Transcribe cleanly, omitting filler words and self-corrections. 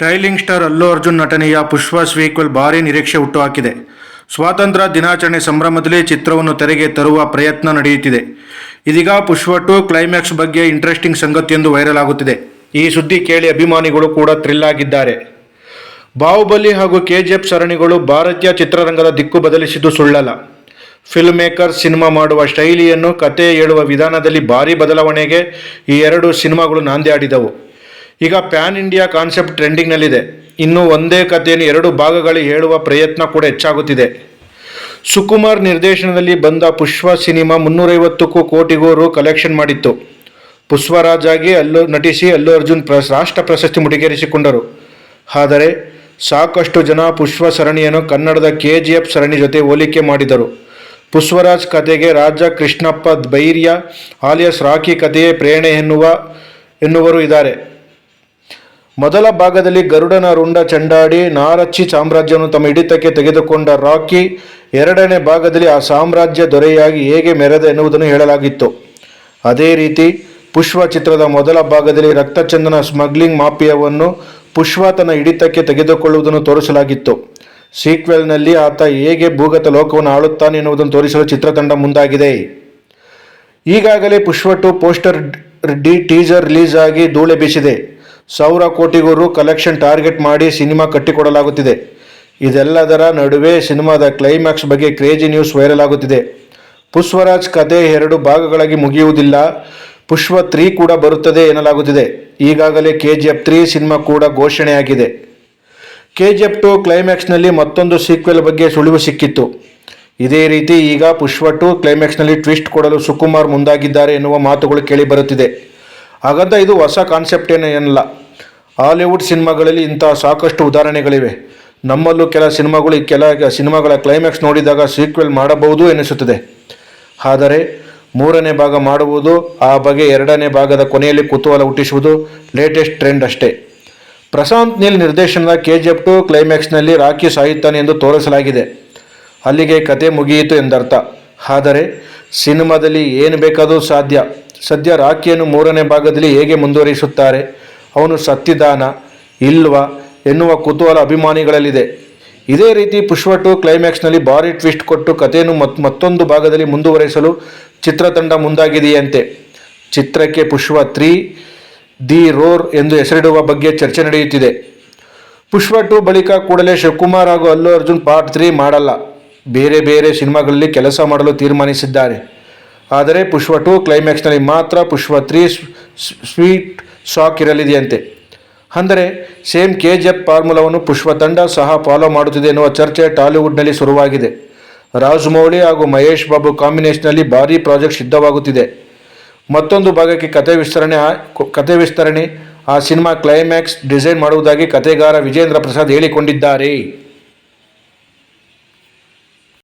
Styling star Allu Arjun ನಟನೆಯ ಪುಷ್ಪ sequel ಭಾರೀ ನಿರೀಕ್ಷೆ ಹುಟ್ಟುಹಾಕಿದೆ. ಸ್ವಾತಂತ್ರ್ಯ ದಿನಾಚರಣೆ ಸಂಭ್ರಮದಲ್ಲಿ ಚಿತ್ರವನ್ನು ತೆರೆಗೆ ತರುವ ಪ್ರಯತ್ನ ನಡೆಯುತ್ತಿದೆ. ಇದೀಗ ಪುಷ್ಪ 2 ಕ್ಲೈಮ್ಯಾಕ್ಸ್ ಬಗ್ಗೆ ಇಂಟ್ರೆಸ್ಟಿಂಗ್ ಸಂಗತಿಯೊಂದು ವೈರಲ್ ಆಗುತ್ತಿದೆ. ಈ ಸುದ್ದಿ ಕೇಳಿ ಅಭಿಮಾನಿಗಳು ಕೂಡ ಥ್ರಿಲ್ ಆಗಿದ್ದಾರೆ. ಬಾಹುಬಲಿ ಹಾಗೂ ಕೆಜಿಎಫ್ ಸರಣಿಗಳು ಭಾರತೀಯ ಚಿತ್ರರಂಗದ ದಿಕ್ಕು ಬದಲಿಸಿದ್ದು ಸುಳ್ಳಲ್ಲ. ಫಿಲ್ಮ್ ಮೇಕರ್ ಸಿನಿಮಾ ಮಾಡುವ ಶೈಲಿಯನ್ನು, ಕತೆ ಹೇಳುವ ವಿಧಾನದಲ್ಲಿ ಭಾರೀ ಬದಲಾವಣೆಗೆ ಈ ಎರಡು ಸಿನಿಮಾಗಳು ನಾಂದಿ ಹಾಡಿದವು. ಈಗ ಪ್ಯಾನ್ ಇಂಡಿಯಾ ಕಾನ್ಸೆಪ್ಟ್ ಟ್ರೆಂಡಿಂಗ್ನಲ್ಲಿದೆ. ಇನ್ನು ಒಂದೇ ಕಥೆಯನ್ನು 2 ಭಾಗಗಳಲ್ಲಿ ಹೇಳುವ ಪ್ರಯತ್ನ ಕೂಡ ಹೆಚ್ಚಾಗುತ್ತಿದೆ. ಸುಕುಮಾರ್ ನಿರ್ದೇಶನದಲ್ಲಿ ಬಂದ ಪುಷ್ಪ ಸಿನಿಮಾ 350 ಕೋಟಿಗೂ ರು ಕಲೆಕ್ಷನ್ ಮಾಡಿತ್ತು. ಪುಷ್ಪರಾಜ್ ಆಗಿ ನಟಿಸಿ ಅಲ್ಲು ಅರ್ಜುನ್ ರಾಷ್ಟ್ರ ಪ್ರಶಸ್ತಿ ಮುಡಿಗೇರಿಸಿಕೊಂಡರು. ಆದರೆ ಸಾಕಷ್ಟು ಜನ ಪುಷ್ಪ ಸರಣಿಯನ್ನು ಕನ್ನಡದ ಕೆಜಿಎಫ್ ಸರಣಿ ಜೊತೆ ಹೋಲಿಕೆ ಮಾಡಿದರು. ಪುಷ್ಪರಾಜ್ ಕತೆಗೆ ರಾಜ ಕೃಷ್ಣಪ್ಪ ಬೈರ್ಯ ಆಲಿಯಾಸ್ ರಾಕಿ ಕಥೆಯೇ ಪ್ರೇರಣೆ ಎನ್ನುವರು ಇದ್ದಾರೆ. ಮೊದಲ ಭಾಗದಲ್ಲಿ ಗರುಡನ ರುಂಡ ಚಂಡಾಡಿ ನಾರಚ್ಚಿ ಸಾಮ್ರಾಜ್ಯವನ್ನು ತಮ್ಮ ಹಿಡಿತಕ್ಕೆ ತೆಗೆದುಕೊಂಡ ರಾಕಿ, ಎರಡನೇ ಭಾಗದಲ್ಲಿ ಆ ಸಾಮ್ರಾಜ್ಯ ದೊರೆಯಾಗಿ ಹೇಗೆ ಮೆರೆದ ಎನ್ನುವುದನ್ನು ಹೇಳಲಾಗಿತ್ತು. ಅದೇ ರೀತಿ ಪುಷ್ಪ ಚಿತ್ರದ ಮೊದಲ ಭಾಗದಲ್ಲಿ ರಕ್ತಚಂದನ ಸ್ಮಗ್ಲಿಂಗ್ ಮಾಫಿಯಾವನ್ನು ಪುಷ್ಪ ತನ್ನ ಹಿಡಿತಕ್ಕೆ ತೆಗೆದುಕೊಳ್ಳುವುದನ್ನು ತೋರಿಸಲಾಗಿತ್ತು. ಸೀಕ್ವೆಲ್ನಲ್ಲಿ ಆತ ಹೇಗೆ ಭೂಗತ ಲೋಕವನ್ನು ಆಳುತ್ತಾನೆ ಎನ್ನುವುದನ್ನು ತೋರಿಸಲು ಚಿತ್ರತಂಡ ಮುಂದಾಗಿದೆ. ಈಗಾಗಲೇ ಪುಷ್ಪ 2 ಪೋಸ್ಟರ್ ಟೀಸರ್ ರಿಲೀಸ್ ಆಗಿ ಧೂಳೆ ಬೀಸಿದೆ. 1,000 ಕೋಟಿಗೂ ರು ಕಲೆಕ್ಷನ್ ಟಾರ್ಗೆಟ್ ಮಾಡಿ ಸಿನಿಮಾ ಕಟ್ಟಿಕೊಡಲಾಗುತ್ತಿದೆ. ಇದೆಲ್ಲದರ ನಡುವೆ ಸಿನಿಮಾದ ಕ್ಲೈಮ್ಯಾಕ್ಸ್ ಬಗ್ಗೆ ಕ್ರೇಜಿ ನ್ಯೂಸ್ ವೈರಲ್ ಆಗುತ್ತಿದೆ. ಪುಷ್ಪರಾಜ್ ಕತೆ 2 ಭಾಗಗಳಾಗಿ ಮುಗಿಯುವುದಿಲ್ಲ, ಪುಷ್ಪ 3 ಕೂಡ ಬರುತ್ತದೆ ಎನ್ನಲಾಗುತ್ತಿದೆ. ಈಗಾಗಲೇ ಕೆಜಿಎಫ್ 3 ಸಿನಿಮಾ ಕೂಡ ಘೋಷಣೆಯಾಗಿದೆ. ಕೆಜಿಎಫ್ 2 ಕ್ಲೈಮ್ಯಾಕ್ಸ್ನಲ್ಲಿ ಮತ್ತೊಂದು ಸೀಕ್ವೆಲ್ ಬಗ್ಗೆ ಸುಳಿವು ಸಿಕ್ಕಿತ್ತು. ಇದೇ ರೀತಿ ಈಗ ಪುಷ್ಪ 2 ಕ್ಲೈಮ್ಯಾಕ್ಸ್ನಲ್ಲಿ ಟ್ವಿಸ್ಟ್ ಕೊಡಲು ಸುಕುಮಾರ್ ಮುಂದಾಗಿದ್ದಾರೆ ಎನ್ನುವ ಮಾತುಗಳು ಕೇಳಿ ಬರುತ್ತಿದೆ. ಹಾಗಂತ ಇದು ಹೊಸ ಕಾನ್ಸೆಪ್ಟ್ ಏನಲ್ಲ. ಹಾಲಿವುಡ್ ಸಿನಿಮಾಗಳಲ್ಲಿ ಇಂತಹ ಸಾಕಷ್ಟು ಉದಾಹರಣೆಗಳಿವೆ. ನಮ್ಮಲ್ಲೂ ಕೆಲ ಸಿನಿಮಾಗಳ ಕ್ಲೈಮ್ಯಾಕ್ಸ್ ನೋಡಿದಾಗ ಸೀಕ್ವೆಲ್ ಮಾಡಬಹುದು ಎನಿಸುತ್ತದೆ. ಆದರೆ 3ನೇ ಭಾಗ ಮಾಡುವುದು, ಆ ಬಗ್ಗೆ 2ನೇ ಭಾಗದ ಕೊನೆಯಲ್ಲಿ ಕುತೂಹಲ ಹುಟ್ಟಿಸುವುದು ಲೇಟೆಸ್ಟ್ ಟ್ರೆಂಡ್ ಅಷ್ಟೇ. ಪ್ರಶಾಂತ್ ನೀಲ್ ನಿರ್ದೇಶನದ ಕೆಜಿಎಫ್ 2 ಕ್ಲೈಮ್ಯಾಕ್ಸ್ನಲ್ಲಿ ರಾಕಿ ಸಾಯುತ್ತಾನೆ ಎಂದು ತೋರಿಸಲಾಗಿದೆ. ಅಲ್ಲಿಗೆ ಕತೆ ಮುಗಿಯಿತು ಎಂದರ್ಥ. ಆದರೆ ಸಿನಿಮಾದಲ್ಲಿ ಏನು ಬೇಕಾದರೂ ಸಾಧ್ಯ. ಸದ್ಯ ರಾಕಿಯನ್ನು 3ನೇ ಭಾಗದಲ್ಲಿ ಹೇಗೆ ಮುಂದುವರಿಸುತ್ತಾರೆ, ಅವನು ಸತ್ತಿದ್ದಾನ ಇಲ್ವಾ ಎನ್ನುವ ಕುತೂಹಲ ಅಭಿಮಾನಿಗಳಲ್ಲಿದೆ. ಇದೇ ರೀತಿ ಪುಷ್ಪ 2 ಕ್ಲೈಮ್ಯಾಕ್ಸ್ನಲ್ಲಿ ಭಾರಿ ಟ್ವಿಸ್ಟ್ ಕೊಟ್ಟು ಕಥೆಯನ್ನು ಮತ್ತೊಂದು ಭಾಗದಲ್ಲಿ ಮುಂದುವರಿಸಲು ಚಿತ್ರತಂಡ ಮುಂದಾಗಿದೆಯಂತೆ. ಚಿತ್ರಕ್ಕೆ ಪುಷ್ಪ 3 ದಿ ರೋರ್ ಎಂದು ಹೆಸರಿಡುವ ಬಗ್ಗೆ ಚರ್ಚೆ ನಡೆಯುತ್ತಿದೆ. ಪುಷ್ಪ 2 ಬಳಿಕ ಕೂಡಲೇ ಶಿವಕುಮಾರ್ ಹಾಗೂ ಅಲ್ಲು ಅರ್ಜುನ್ ಪಾರ್ಟ್ 3 ಮಾಡಲ್ಲ, ಬೇರೆ ಸಿನಿಮಾಗಳಲ್ಲಿ ಕೆಲಸ ಮಾಡಲು ತೀರ್ಮಾನಿಸಿದ್ದಾರೆ. ಆದರೆ ಪುಷ್ಪ 2 ಕ್ಲೈಮ್ಯಾಕ್ಸ್ನಲ್ಲಿ ಮಾತ್ರ ಪುಷ್ಪ 3 ಸ್ವೀಟ್ ಶಾಕ್ ಇರಲಿದೆಯಂತೆ. ಅಂದರೆ ಸೇಮ್ ಕೆಜಿಎಫ್ ಫಾರ್ಮುಲಾವನ್ನು ಪುಷ್ಪ ತಂಡ ಸಹ ಫಾಲೋ ಮಾಡುತ್ತಿದೆ ಎನ್ನುವ ಚರ್ಚೆ ಟಾಲಿವುಡ್ನಲ್ಲಿ ಶುರುವಾಗಿದೆ. ರಾಜಮೌಳಿ ಹಾಗೂ ಮಹೇಶ್ ಬಾಬು ಕಾಂಬಿನೇಷನ್ನಲ್ಲಿ ಭಾರೀ ಪ್ರಾಜೆಕ್ಟ್ ಸಿದ್ಧವಾಗುತ್ತಿದೆ. ಮತ್ತೊಂದು ಭಾಗಕ್ಕೆ ಕತೆ ವಿಸ್ತರಣೆ, ಆ ಸಿನಿಮಾ ಕ್ಲೈಮ್ಯಾಕ್ಸ್ ಡಿಸೈನ್ ಮಾಡುವುದಾಗಿ ಕತೆಗಾರ ವಿಜೇಂದ್ರ ಪ್ರಸಾದ್ ಹೇಳಿಕೊಂಡಿದ್ದಾರೆ.